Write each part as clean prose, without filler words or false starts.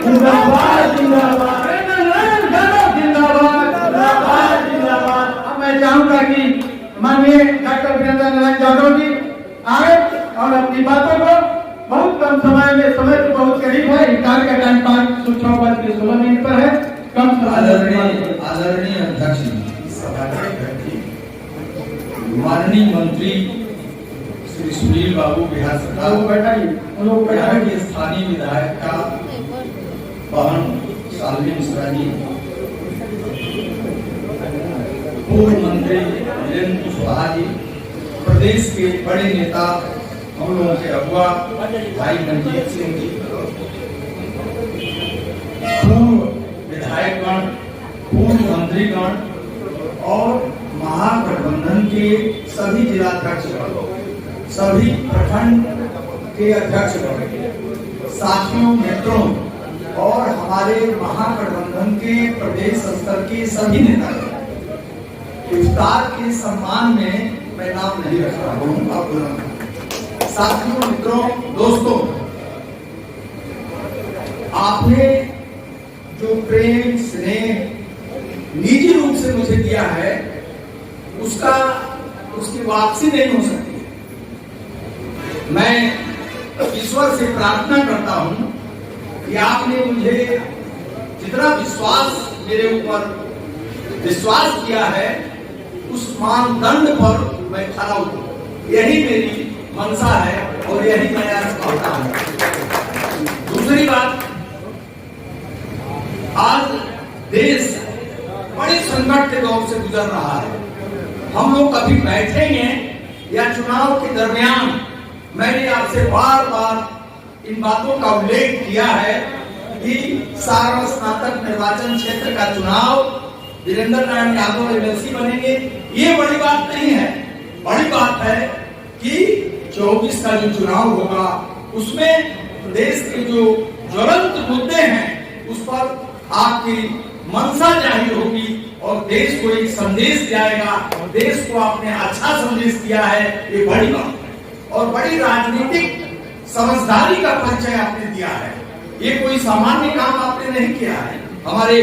जिंदाबाद जिंदाबाद जिंदाबाद जिंदाबाद। अब मैं चाहूंगा कि माननीय डॉक्टर वीरेंद्र नारायण यादव जी आए और अपनी बातों को बहुत कम समय में, समय तो बहुत करीब है, इफ्तार का टाइम 5:06 पर है, कम समय। आदरणीय अध्यक्ष, माननीय मंत्री श्री सुनील बाबू बिहार सरकार के स्थानीय विधायक का बहन शालिनी मिश्रा जी, पूर्व मंत्री वीरेंद्र कुशवाहा जी, प्रदेश के बड़े नेता हम लोगों के अगुआ भाई मनजीत सिंह जी, पूर्व विधायकगण, पूर्व मंत्रीगण और महागठबंधन के सभी जिलाध्यक्षगण, सभी प्रखंड के अध्यक्षगण, साथियों, मित्रों और हमारे महागठबंधन के प्रदेश स्तर के सभी नेता, इफ्तार के सम्मान में मैं नाम नहीं रख रहा हूँ। साथियों, मित्रों, दोस्तों, आपने जो प्रेम स्नेह निजी रूप से मुझे दिया है, उसकी वापसी नहीं हो सकती। मैं ईश्वर से प्रार्थना करता हूं कि आपने मुझे जितना विश्वास मेरे ऊपर विश्वास किया है, उस मानदंड पर मैं खड़ा हूं। यही मेरी मंशा है और यही मैं चाहता हूं। दूसरी बात, आज देश बड़े संकट के दौर से गुजर रहा है। हम लोग कभी बैठेंगे या चुनाव के दरमियान, मैंने आपसे बार बार इन बातों का उल्लेख किया है कि सारण स्नातक निर्वाचन क्षेत्र का चुनाव वीरेंद्र नारायण यादव एमएलसी बनेंगे। ये बड़ी बात नहीं है। बड़ी बात है कि 24 का जो चुनाव होगा उसमें देश के जो ज्वलंत मुद्दे हैं उस पर आपकी मंशा जाहिर होगी और देश को एक संदेश जाएगा। देश को आपने अच्छा संदेश दिया है, ये बड़ी बात है और बड़ी राजनीतिक समझदारी का परिचय आपने दिया है। ये कोई सामान्य काम आपने नहीं किया है। हमारे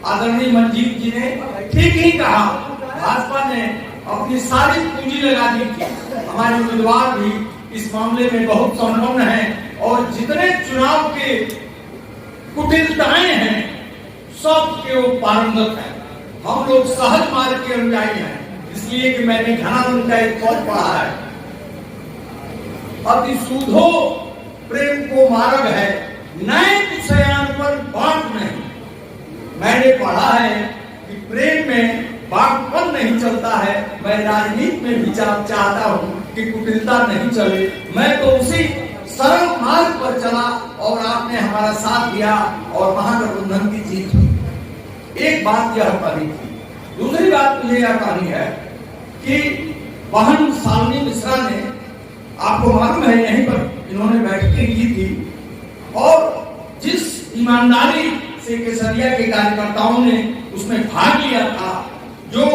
आदरणीय मनजीत जी ने ठीक ही कहा, भाजपा ने अपनी सारी पूंजी लगा दी थी। हमारे उम्मीदवार भी इस मामले में बहुत संपन्न हैं और जितने चुनाव के कुटिलताएं हैं सब के वो पारंगत हैं। हम लोग सहज मार्ग के अनुयायी हैं, इसलिए कि मैंने घनानंद का एक पद पढ़ा है, अति सुधो प्रेम को मार्ग है, नए विषयान पर बांट नहीं। मैंने पढ़ा है कि प्रेम में बांटपन नहीं चलता है। मैं राजनीति में भी चाहता हूँ कि कुटिलता नहीं चले। मैं तो उसी सरल मार्ग पर चला और आपने हमारा साथ दिया और महागठबंधन की जीत हुई। एक बात यह कहनी थी। दूसरी बात मुझे यह कहनी है कि बहन शालिनी मिश्रा ने, आपको मालूम है, यहीं पर इन्होंने बैठकें की थी और जिस ईमानदारी से केसरिया के कार्यकर्ताओं ने उसमें भाग लिया था, जो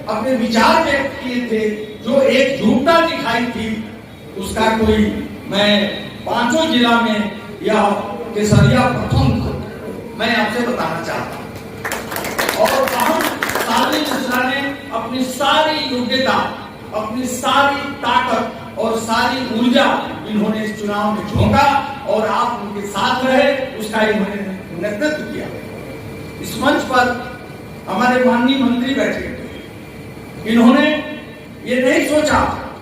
अपने विचार व्यक्त किए थे, जो एकजुटता दिखाई थी, उसका कोई, मैं 5 जिला में यह केसरिया प्रथम था, मैं आपसे बताना चाहता हूं। और शालिनी मिश्रा ने अपनी सारी योग्यता, अपनी सारी ताकत और सारी ऊर्जा इन्होंने इस चुनाव में झोंका और आप उनके साथ रहे, उसका इन्होंने नेतृत्व किया। इस मंच पर हमारे माननीय मंत्री बैठे थे। इन्होंने ये नहीं सोचा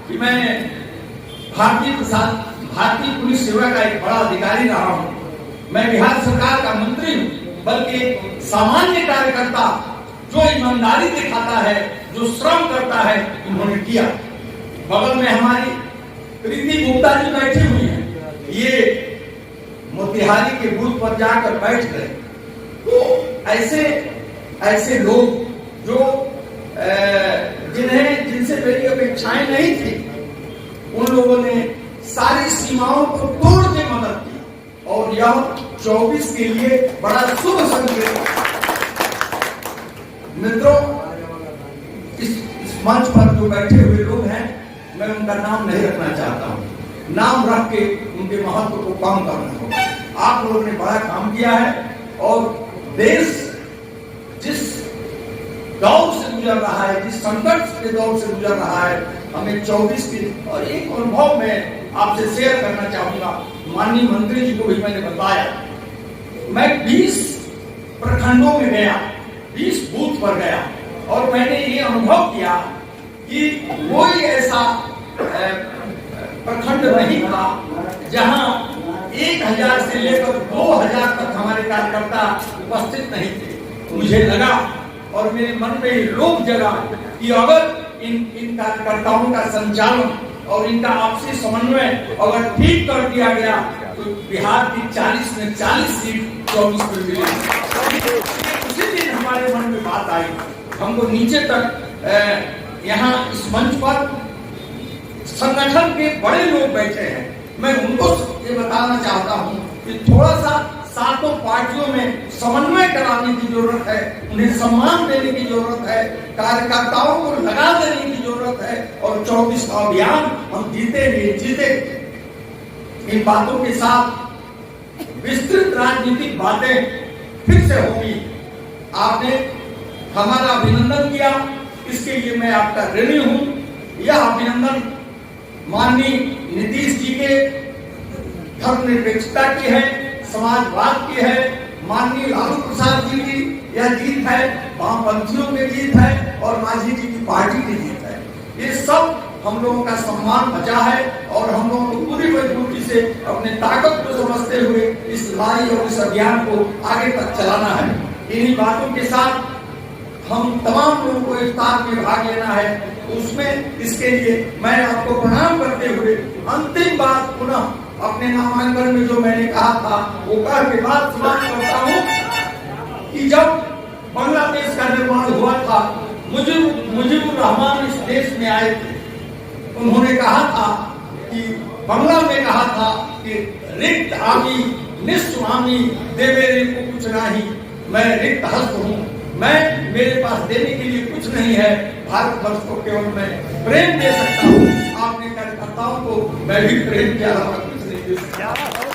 कि मैं भारतीय पुलिस सेवा का एक बड़ा अधिकारी रहा हूं, मैं बिहार सरकार का मंत्री हूं, बल्कि सामान्य कार्यकर्ता जो ईमानदारी दिखाता है, जो श्रम करता है, इन्होंने किया। बगल में हमारी प्रीति गुप्ता जी बैठी हुई है, ये मोतिहारी के बूथ पर जाकर बैठ गए। तो ऐसे लोग जो जिनसे मेरी अपेक्षाएं नहीं थी, उन लोगों ने सारी सीमाओं को तोड़ के मदद की और यह 24 के लिए बड़ा शुभ संकेत। मित्रों, इस मंच पर जो बैठे हुए लोग हैं, मैं उनका नाम नहीं रखना चाहता हूं। नाम रख के उनके महत्व को कम करना होगा। आप लोगों ने बड़ा काम किया है और देश जिस दौर से गुजर रहा है, जिस संकट के दौर से गुजर रहा है, हमें 24 की और एक अनुभव में आपसे शेयर करना चाहूंगा। माननीय मंत्री जी को भी मैंने बताया, मैं 20 प्रखंडों में गया, 20 बूथ पर गया और मैंने ये अनुभव किया कि कोई ऐसा प्रखंड नहीं था जहां 1000 से लेकर 2000 तक हमारे कार्यकर्ता उपस्थित नहीं थे। मुझे लगा और मेरे मन में लोग जगा कि अगर इन कार्यकर्ताओं का संचालन और इनका आपसी समन्वय अगर ठीक कर दिया गया तो बिहार की 40 में 40 सीट 24 में मिलेगी। उसी दिन हमारे मन में बात आई, हमको नीचे तक यहाँ इस मंच पर संगठन के बड़े लोग बैठे हैं, मैं उनको ये बताना चाहता हूँ कि थोड़ा सा सातों पार्टियों में समन्वय कराने की जरूरत है, उन्हें सम्मान देने की जरूरत है, कार्यकर्ताओं को लगा देने की जरूरत है और 24 का अभियान हम जीते। इन बातों के साथ विस्तृत राजनीतिक बातें फिर से होगी। आपने हमारा अभिनंदन किया, इसके लिए मैं आपका ऋणी हूं। यह अभिनंदन माननीय नीतीश जी के धर्मनिरपेक्षता की है, समाजवाद की है, माननीय लालू प्रसाद जी की यह जीत है, वामपंथियों की जीत है और मांझी जी की पार्टी की जीत है। ये सब हम लोगों का सम्मान बचा है और हम लोगों को पूरी मजबूती से अपने ताकत को समझते हुए इस लड़ाई और इस अभियान को आगे तक चलाना है। इन्हीं बातों के साथ हम तमाम लोगों को इफ्तार में भाग लेना है, उसमें इसके लिए मैं आपको प्रणाम करते हुए अंतिम बात पुनः अपने नामांकन में जो मैंने कहा था वो कह के बाद समाप्त करता हूँ कि जब बांग्लादेश का निर्माण हुआ था, मुजीबुर रहमान इस देश में आए थे, उन्होंने कहा था कि बांग्ला में कहा था कि रिक्त आमी निस्वामी देवेरे को कुछ नहीं, मैं रिक्त हस्त हूँ, मैं मेरे पास देने के लिए कुछ नहीं है, भारत वर्ष को केवल मैं प्रेम दे सकता हूँ। आपने कार्यकर्ताओं को मैं भी प्रेम के अलावा कुछ नहीं दे सकता।